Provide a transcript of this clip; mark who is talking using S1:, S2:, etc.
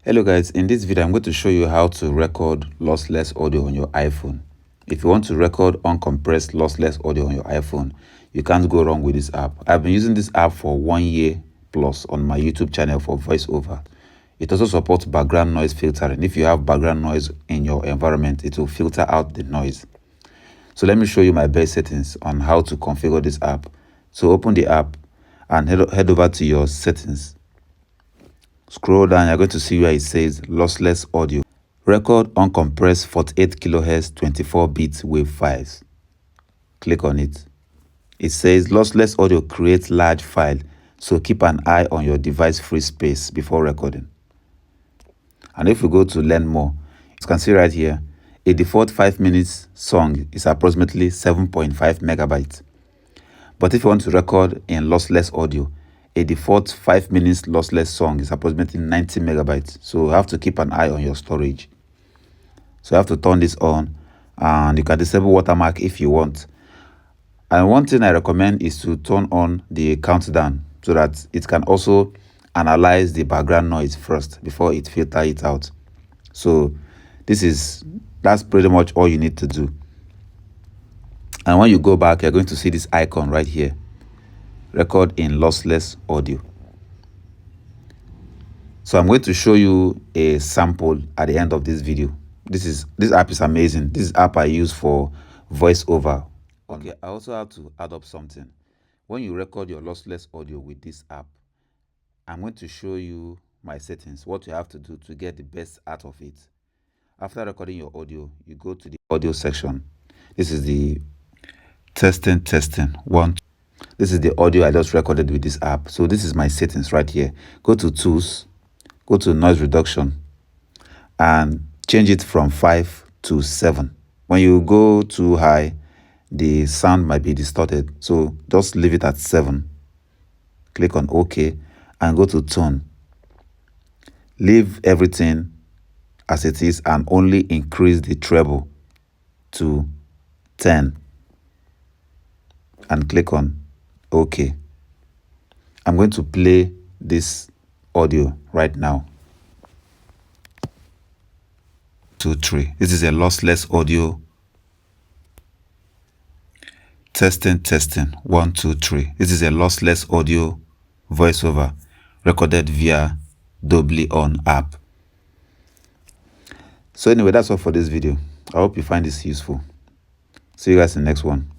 S1: Hello guys, in this video I'm going to show you how to record lossless audio on your iPhone. If you want to record uncompressed lossless audio on your iPhone, you can't go wrong with this app. I've been using this app for 1 year plus on my YouTube channel for voiceover. It also supports background noise filtering. If you have background noise in your environment, it will filter out the noise. So let me show you my best settings on how to configure this app. So open the app and head over to your settings. Scroll down, you're going to see where it says lossless audio. Record uncompressed 48 kHz 24-bit wave files. Click on it. It says lossless audio creates large file, so keep an eye on your device free space before recording. And if we go to learn more, you can see right here, a default 5 minutes song is approximately 7.5 megabytes. But if you want to record in lossless audio, a default 5 minutes lossless song is approximately 90 megabytes. So you have to keep an eye on your storage. So you have to turn this on, and you can disable watermark if you want. And one thing I recommend is to turn on the countdown so that it can also analyze the background noise first before it filters it out. So that's pretty much all you need to do. And when you go back, you're going to see this icon right here. Record in lossless audio. So I'm going to show you a sample at the end of this video. This app is amazing. This app I use for voiceover. Okay, I also have to add up something. When you record your lossless audio with this app, I'm going to show you my settings, what you have to do to get the best out of it. After recording your audio, you go to the audio section. This is the testing one. This is the audio I just recorded with this app. So this is my settings right here. Go to tools, go to noise reduction, and change it from 5 to 7. When you go too high, the sound might be distorted. So just leave it at 7. Click on OK and go to tone. Leave everything as it is and only increase the treble to 10. And click on OK. I'm going to play this audio right now. 2, 3. This is a lossless audio. Testing 1, 2, 3. This is a lossless audio voiceover recorded via Doubly On app. So anyway, that's all for this video. I hope you find this useful. See you guys in the next one.